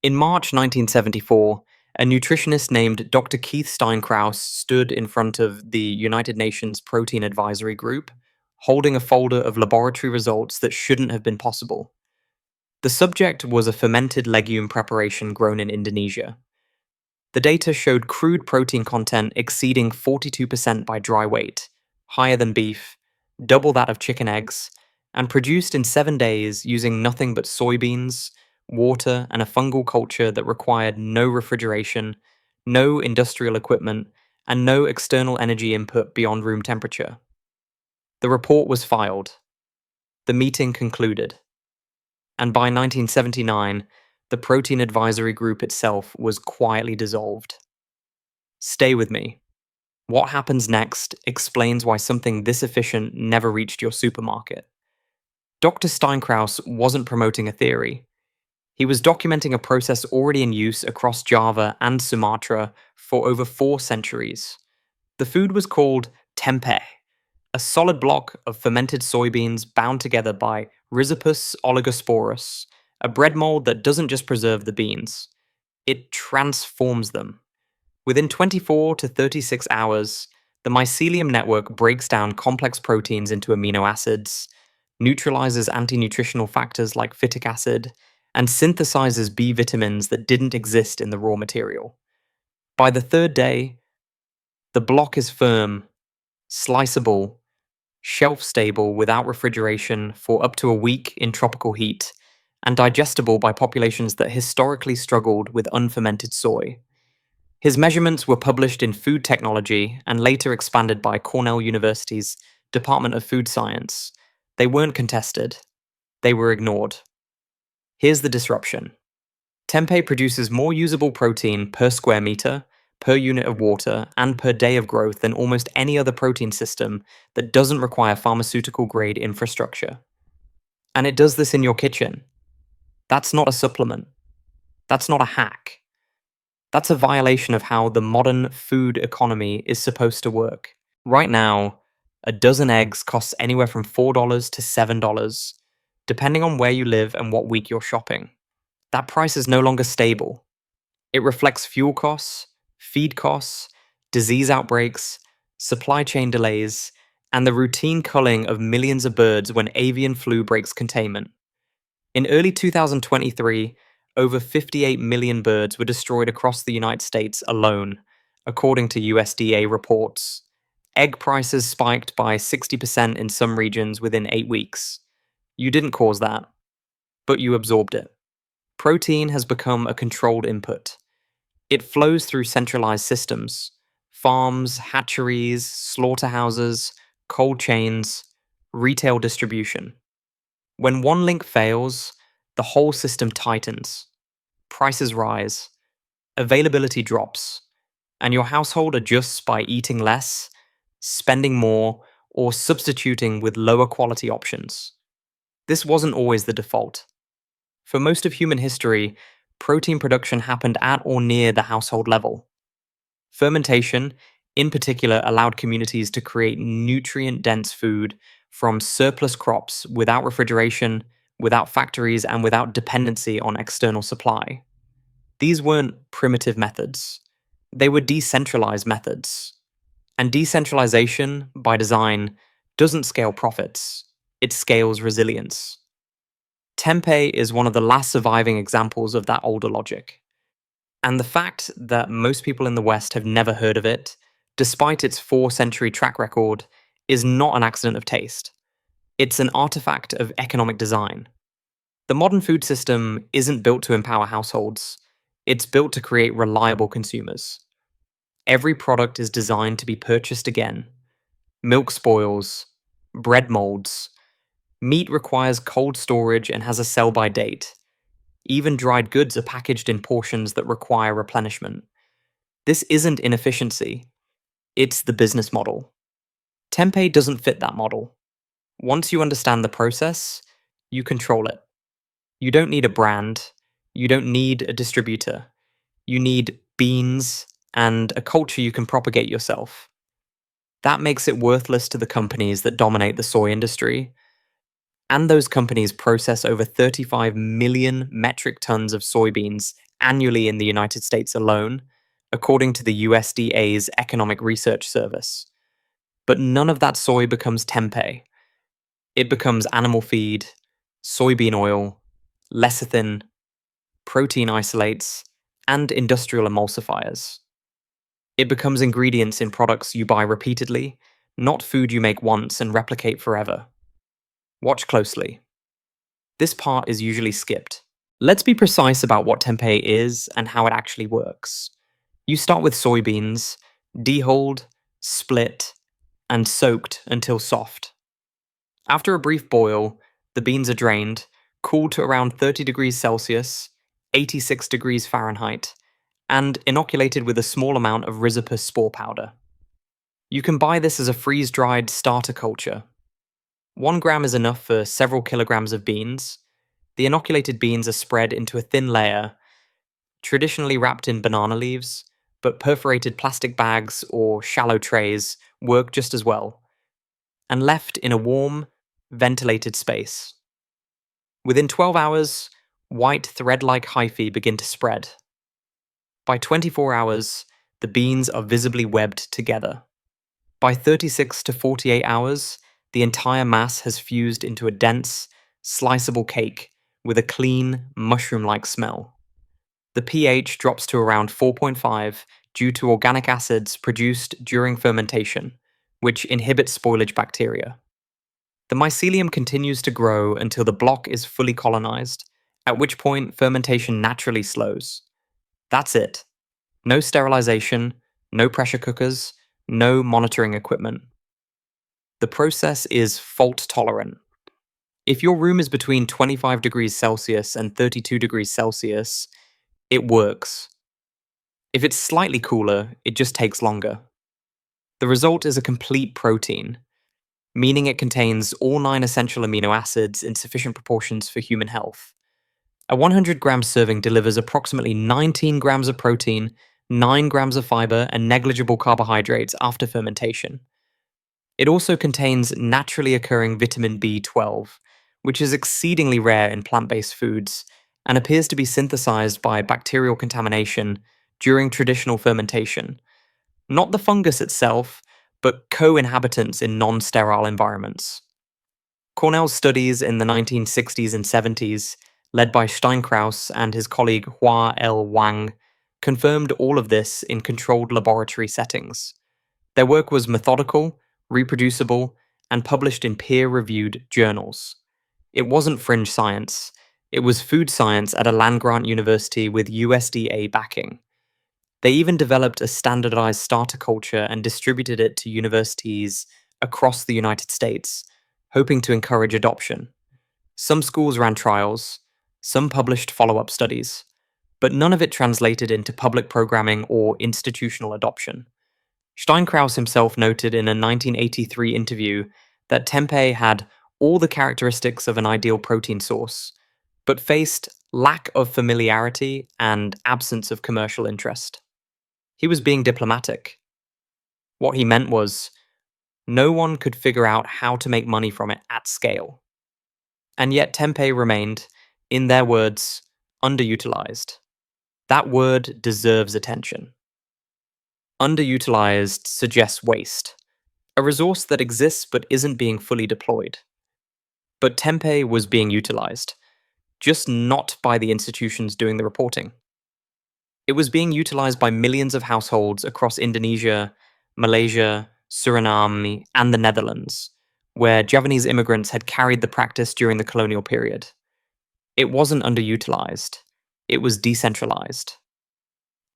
In March 1974, a nutritionist named Dr. Keith Steinkraus stood in front of the United Nations Protein Advisory Group, holding a folder of laboratory results that shouldn't have been possible. The subject was a fermented legume preparation grown in Indonesia. The data showed crude protein content exceeding 42% by dry weight, higher than beef, double that of chicken eggs, and produced in 7 days using nothing but soybeans, water, and a fungal culture that required no refrigeration, no industrial equipment, and no external energy input beyond room temperature. The report was filed. The meeting concluded. And by 1979, the Protein Advisory Group itself was quietly dissolved. Stay with me. What happens next explains why something this efficient never reached your supermarket. Dr. Steinkraus wasn't promoting a theory. He was documenting a process already in use across Java and Sumatra for over 4 centuries. The food was called tempeh, a solid block of fermented soybeans bound together by Rhizopus oligosporus, a bread mold that doesn't just preserve the beans, it transforms them. Within 24 to 36 hours, the mycelium network breaks down complex proteins into amino acids, neutralizes anti-nutritional factors like phytic acid, and synthesizes B vitamins that didn't exist in the raw material. By the 3rd day, the block is firm, sliceable, shelf-stable without refrigeration for up to a week in tropical heat, and digestible by populations that historically struggled with unfermented soy. His measurements were published in Food Technology and later expanded by Cornell University's Department of Food Science. They weren't contested. They were ignored. Here's the disruption. Tempeh produces more usable protein per square meter, per unit of water, and per day of growth than almost any other protein system that doesn't require pharmaceutical-grade infrastructure. And it does this in your kitchen. That's not a supplement. That's not a hack. That's a violation of how the modern food economy is supposed to work. Right now, a dozen eggs costs anywhere from $4 to $7, depending on where you live and what week you're shopping. That price is no longer stable. It reflects fuel costs, feed costs, disease outbreaks, supply chain delays, and the routine culling of millions of birds when avian flu breaks containment. In early 2023, over 58 million birds were destroyed across the United States alone, according to USDA reports. Egg prices spiked by 60% in some regions within 8 weeks. You didn't cause that, but you absorbed it. Protein has become a controlled input. It flows through centralized systems: farms, hatcheries, slaughterhouses, cold chains, retail distribution. When one link fails, the whole system tightens. Prices rise, availability drops, and your household adjusts by eating less, spending more, or substituting with lower quality options. This wasn't always the default. For most of human history, protein production happened at or near the household level. Fermentation, in particular, allowed communities to create nutrient-dense food from surplus crops without refrigeration, without factories, and without dependency on external supply. These weren't primitive methods. They were decentralized methods. And decentralization, by design, doesn't scale profits. It scales resilience. Tempeh is one of the last surviving examples of that older logic. And the fact that most people in the West have never heard of it, despite its 4-century track record, is not an accident of taste. It's an artifact of economic design. The modern food system isn't built to empower households. It's built to create reliable consumers. Every product is designed to be purchased again. Milk spoils, bread molds, meat requires cold storage and has a sell-by date. Even dried goods are packaged in portions that require replenishment. This isn't inefficiency. It's the business model. Tempeh doesn't fit that model. Once you understand the process, you control it. You don't need a brand. You don't need a distributor. You need beans and a culture you can propagate yourself. That makes it worthless to the companies that dominate the soy industry. And those companies process over 35 million metric tons of soybeans annually in the United States alone, according to the USDA's Economic Research Service. But none of that soy becomes tempeh. It becomes animal feed, soybean oil, lecithin, protein isolates, and industrial emulsifiers. It becomes ingredients in products you buy repeatedly, not food you make once and replicate forever. Watch closely. This part is usually skipped. Let's be precise about what tempeh is and how it actually works. You start with soybeans, dehulled, split, and soaked until soft. After a brief boil, the beans are drained, cooled to around 30 degrees Celsius, 86 degrees Fahrenheit, and inoculated with a small amount of Rhizopus spore powder. You can buy this as a freeze-dried starter culture. 1 gram is enough for several kilograms of beans. The inoculated beans are spread into a thin layer, traditionally wrapped in banana leaves, but perforated plastic bags or shallow trays work just as well, and left in a warm, ventilated space. Within 12 hours, white thread-like hyphae begin to spread. By 24 hours, the beans are visibly webbed together. By 36 to 48 hours, the entire mass has fused into a dense, sliceable cake with a clean, mushroom-like smell. The pH drops to around 4.5 due to organic acids produced during fermentation, which inhibit spoilage bacteria. The mycelium continues to grow until the block is fully colonized, at which point fermentation naturally slows. That's it. No sterilization, no pressure cookers, no monitoring equipment. The process is fault tolerant. If your room is between 25 degrees Celsius and 32 degrees Celsius, it works. If it's slightly cooler, it just takes longer. The result is a complete protein, meaning it contains all 9 essential amino acids in sufficient proportions for human health. A 100-gram serving delivers approximately 19 grams of protein, 9 grams of fiber, and negligible carbohydrates after fermentation. It also contains naturally occurring vitamin B12, which is exceedingly rare in plant-based foods and appears to be synthesized by bacterial contamination during traditional fermentation. Not the fungus itself, but co-inhabitants in non-sterile environments. Cornell's studies in the 1960s and 70s, led by Steinkraus and his colleague Hua L. Wang, confirmed all of this in controlled laboratory settings. Their work was methodical, reproducible, and published in peer-reviewed journals. It wasn't fringe science. It was food science at a land-grant university with USDA backing. They even developed a standardized starter culture and distributed it to universities across the United States, hoping to encourage adoption. Some schools ran trials, some published follow-up studies, but none of it translated into public programming or institutional adoption. Steinkraus himself noted in a 1983 interview that tempeh had all the characteristics of an ideal protein source, but faced lack of familiarity and absence of commercial interest. He was being diplomatic. What he meant was, no one could figure out how to make money from it at scale. And yet tempeh remained, in their words, underutilized. That word deserves attention. Underutilized suggests waste, a resource that exists but isn't being fully deployed. But tempeh was being utilized, just not by the institutions doing the reporting. It was being utilized by millions of households across Indonesia, Malaysia, Suriname, and the Netherlands, where Javanese immigrants had carried the practice during the colonial period. It wasn't underutilized, it was decentralized.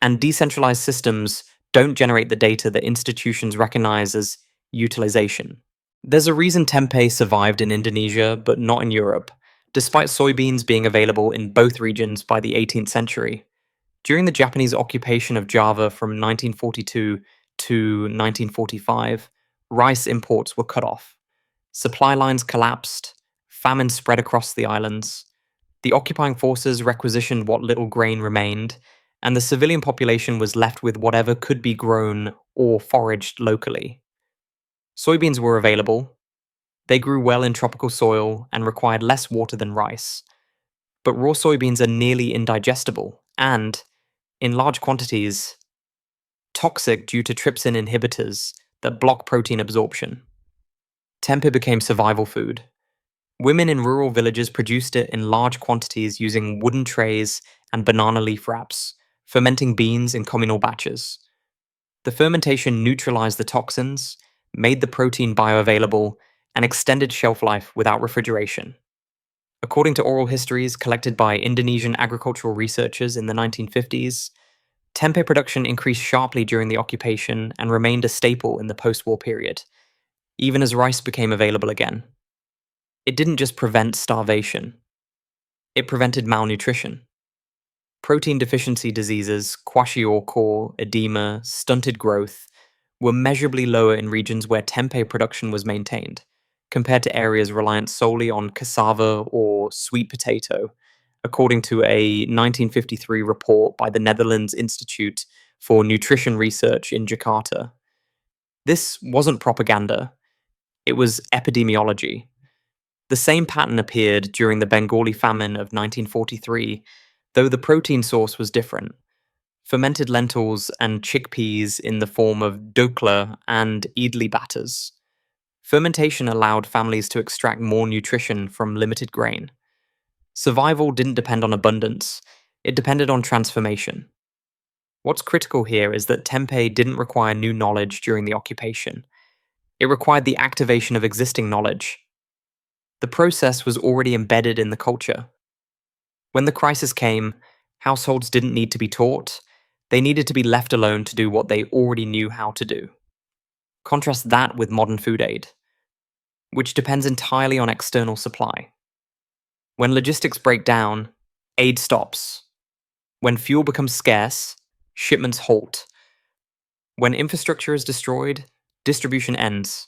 And decentralized systems don't generate the data that institutions recognize as utilization. There's a reason tempeh survived in Indonesia but not in Europe, despite soybeans being available in both regions by the 18th century. During the Japanese occupation of Java from 1942 to 1945, rice imports were cut off. Supply lines collapsed, famine spread across the islands. The occupying forces requisitioned what little grain remained, and the civilian population was left with whatever could be grown or foraged locally. Soybeans were available. They grew well in tropical soil and required less water than rice. But raw soybeans are nearly indigestible and, in large quantities, toxic due to trypsin inhibitors that block protein absorption. Tempeh became survival food. Women in rural villages produced it in large quantities using wooden trays and banana leaf wraps, fermenting beans in communal batches. The fermentation neutralized the toxins, made the protein bioavailable, and extended shelf life without refrigeration. According to oral histories collected by Indonesian agricultural researchers in the 1950s, tempeh production increased sharply during the occupation and remained a staple in the post-war period, even as rice became available again. It didn't just prevent starvation, it prevented malnutrition. Protein deficiency diseases, kwashiorkor, edema, stunted growth, were measurably lower in regions where tempeh production was maintained, compared to areas reliant solely on cassava or sweet potato, according to a 1953 report by the Netherlands Institute for Nutrition Research in Jakarta. This wasn't propaganda, it was epidemiology. The same pattern appeared during the Bengali famine of 1943, though the protein source was different. Fermented lentils and chickpeas in the form of dokla and idli batters. Fermentation allowed families to extract more nutrition from limited grain. Survival didn't depend on abundance, it depended on transformation. What's critical here is that tempeh didn't require new knowledge during the occupation. It required the activation of existing knowledge. The process was already embedded in the culture. When the crisis came, households didn't need to be taught, they needed to be left alone to do what they already knew how to do. Contrast that with modern food aid, which depends entirely on external supply. When logistics break down, aid stops. When fuel becomes scarce, shipments halt. When infrastructure is destroyed, distribution ends.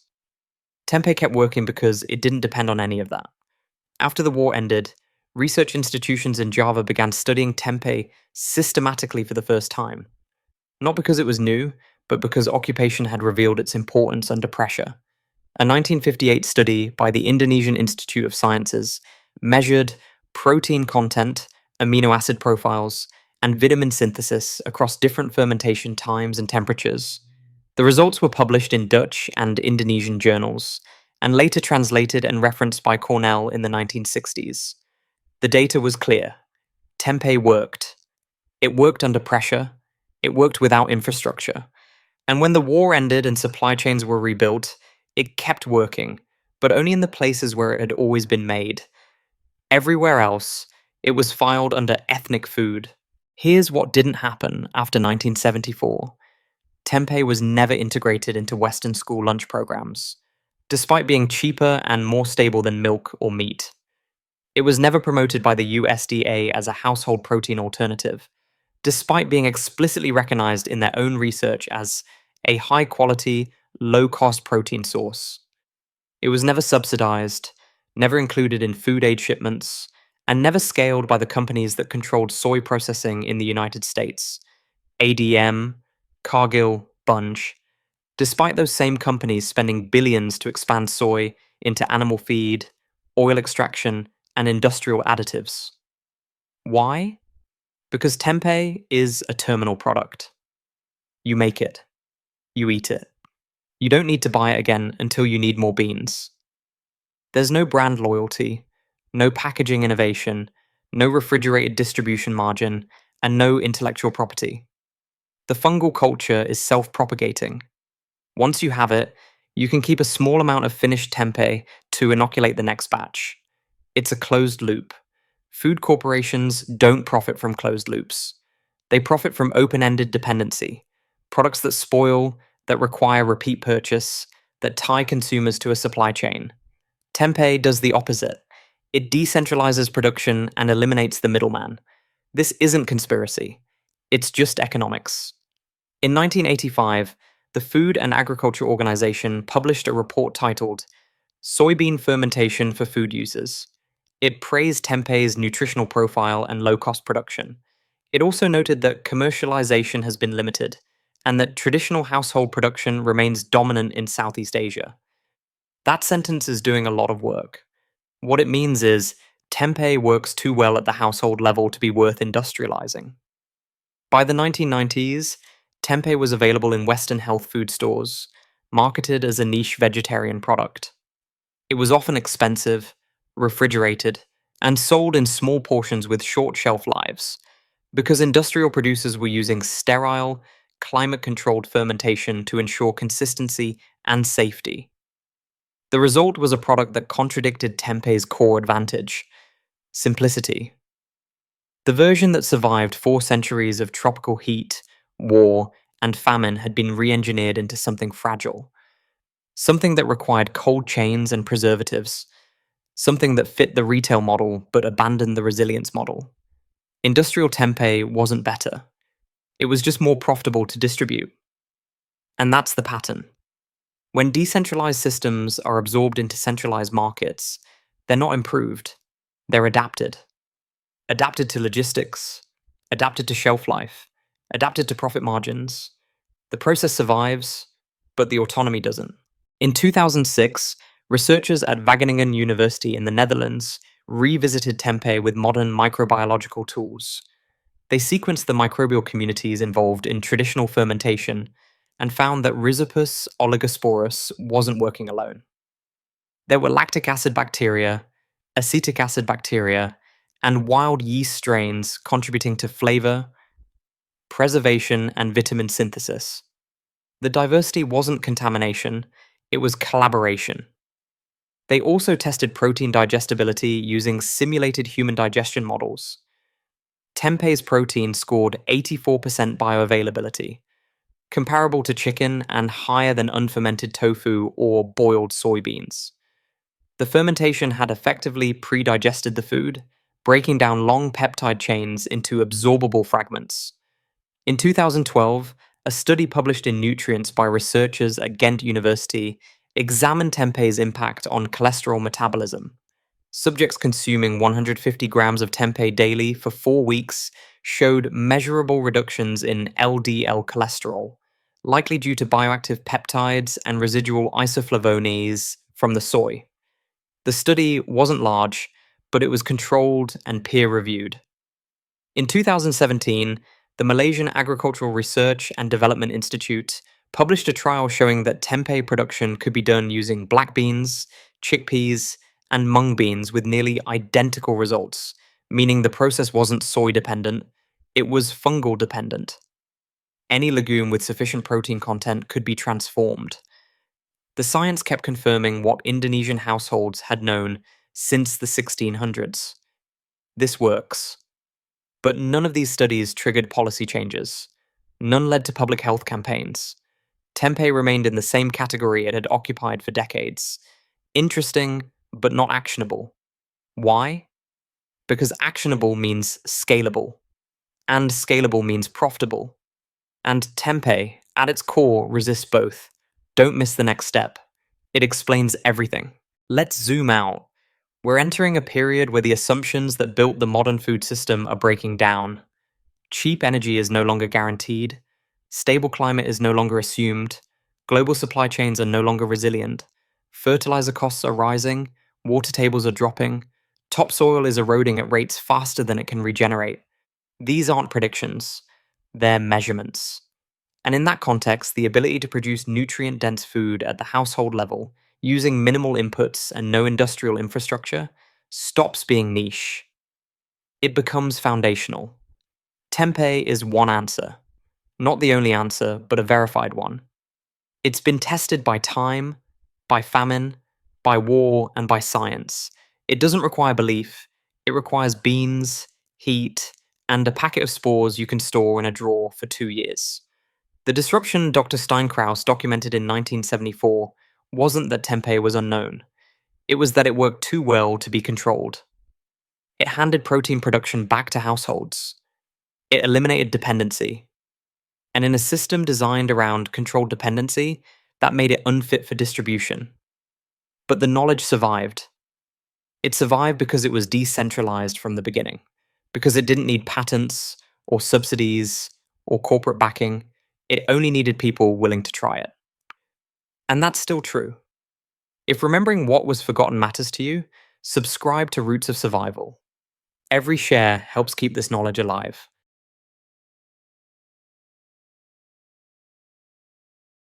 Tempeh kept working because it didn't depend on any of that. After the war ended, research institutions in Java began studying tempeh systematically for the first time. Not because it was new, but because occupation had revealed its importance under pressure. A 1958 study by the Indonesian Institute of Sciences measured protein content, amino acid profiles, and vitamin synthesis across different fermentation times and temperatures. The results were published in Dutch and Indonesian journals, and later translated and referenced by Cornell in the 1960s. The data was clear. Tempeh worked. It worked under pressure. It worked without infrastructure. And when the war ended and supply chains were rebuilt, it kept working, but only in the places where it had always been made. Everywhere else, it was filed under ethnic food. Here's what didn't happen after 1974. Tempeh was never integrated into Western school lunch programs, despite being cheaper and more stable than milk or meat. It was never promoted by the USDA as a household protein alternative, despite being explicitly recognized in their own research as a high-quality, low-cost protein source. It was never subsidized, never included in food aid shipments, and never scaled by the companies that controlled soy processing in the United States, ADM, Cargill, Bunge, despite those same companies spending billions to expand soy into animal feed, oil extraction, and industrial additives. Why? Because tempeh is a terminal product. You make it. You eat it. You don't need to buy it again until you need more beans. There's no brand loyalty, no packaging innovation, no refrigerated distribution margin, and no intellectual property. The fungal culture is self-propagating. Once you have it, you can keep a small amount of finished tempeh to inoculate the next batch. It's a closed loop. Food corporations don't profit from closed loops. They profit from open-ended dependency, products that spoil, that require repeat purchase, that tie consumers to a supply chain. Tempeh does the opposite. It decentralizes production and eliminates the middleman. This isn't conspiracy. It's just economics. In 1985, the Food and Agriculture Organization published a report titled Soybean Fermentation for Food Users. It praised tempeh's nutritional profile and low-cost production. It also noted that commercialization has been limited, and that traditional household production remains dominant in Southeast Asia. That sentence is doing a lot of work. What it means is, tempeh works too well at the household level to be worth industrializing. By the 1990s, tempeh was available in Western health food stores, marketed as a niche vegetarian product. It was often expensive, refrigerated, and sold in small portions with short shelf lives, because industrial producers were using sterile, climate controlled fermentation to ensure consistency and safety. The result was a product that contradicted tempeh's core advantage: simplicity. The version that survived 4 centuries of tropical heat, war, and famine had been re engineered into something fragile, something that required cold chains and preservatives, something that fit the retail model but abandoned the resilience model. Industrial tempeh wasn't better, it was just more profitable to distribute. And that's the pattern. When decentralized systems are absorbed into centralized markets, they're not improved, they're adapted. Adapted to logistics, adapted to shelf life, adapted to profit margins. The process survives, but the autonomy doesn't. In 2006, researchers at Wageningen University in the Netherlands revisited tempeh with modern microbiological tools. They sequenced the microbial communities involved in traditional fermentation and found that Rhizopus oligosporus wasn't working alone. There were lactic acid bacteria, acetic acid bacteria, and wild yeast strains contributing to flavor, preservation, and vitamin synthesis. The diversity wasn't contamination, it was collaboration. They also tested protein digestibility using simulated human digestion models. Tempeh's protein scored 84% bioavailability, comparable to chicken and higher than unfermented tofu or boiled soybeans. The fermentation had effectively pre-digested the food, breaking down long peptide chains into absorbable fragments. In 2012, a study published in Nutrients by researchers at Ghent University examined tempeh's impact on cholesterol metabolism. Subjects consuming 150 grams of tempeh daily for 4 weeks showed measurable reductions in LDL cholesterol, likely due to bioactive peptides and residual isoflavones from the soy. The study wasn't large, but it was controlled and peer-reviewed. In 2017, the Malaysian Agricultural Research and Development Institute published a trial showing that tempeh production could be done using black beans, chickpeas, and mung beans with nearly identical results, meaning the process wasn't soy dependent, it was fungal dependent. Any legume with sufficient protein content could be transformed. The science kept confirming what Indonesian households had known since the 1600s. This works. But none of these studies triggered policy changes. None led to public health campaigns. Tempeh remained in the same category it had occupied for decades. Interesting, but not actionable. Why? Because actionable means scalable. And scalable means profitable. And tempeh, at its core, resists both. Don't miss the next step. It explains everything. Let's zoom out. We're entering a period where the assumptions that built the modern food system are breaking down. Cheap energy is no longer guaranteed. Stable climate is no longer assumed. Global supply chains are no longer resilient. Fertilizer costs are rising. Water tables are dropping. Topsoil is eroding at rates faster than it can regenerate. These aren't predictions. They're measurements. And in that context, the ability to produce nutrient-dense food at the household level, using minimal inputs and no industrial infrastructure, stops being niche. It becomes foundational. Tempeh is one answer. Not the only answer, but a verified one. It's been tested by time, by famine, by war, and by science. It doesn't require belief. It requires beans, heat, and a packet of spores you can store in a drawer for 2 years. The disruption Dr. Steinkraus documented in 1974 wasn't that tempeh was unknown. It was that it worked too well to be controlled. It handed protein production back to households. It eliminated dependency. And in a system designed around controlled dependency, that made it unfit for distribution. But the knowledge survived. It survived because it was decentralized from the beginning, because it didn't need patents or subsidies or corporate backing. It only needed people willing to try it. And that's still true. If remembering what was forgotten matters to you, subscribe to Roots of Survival. Every share helps keep this knowledge alive.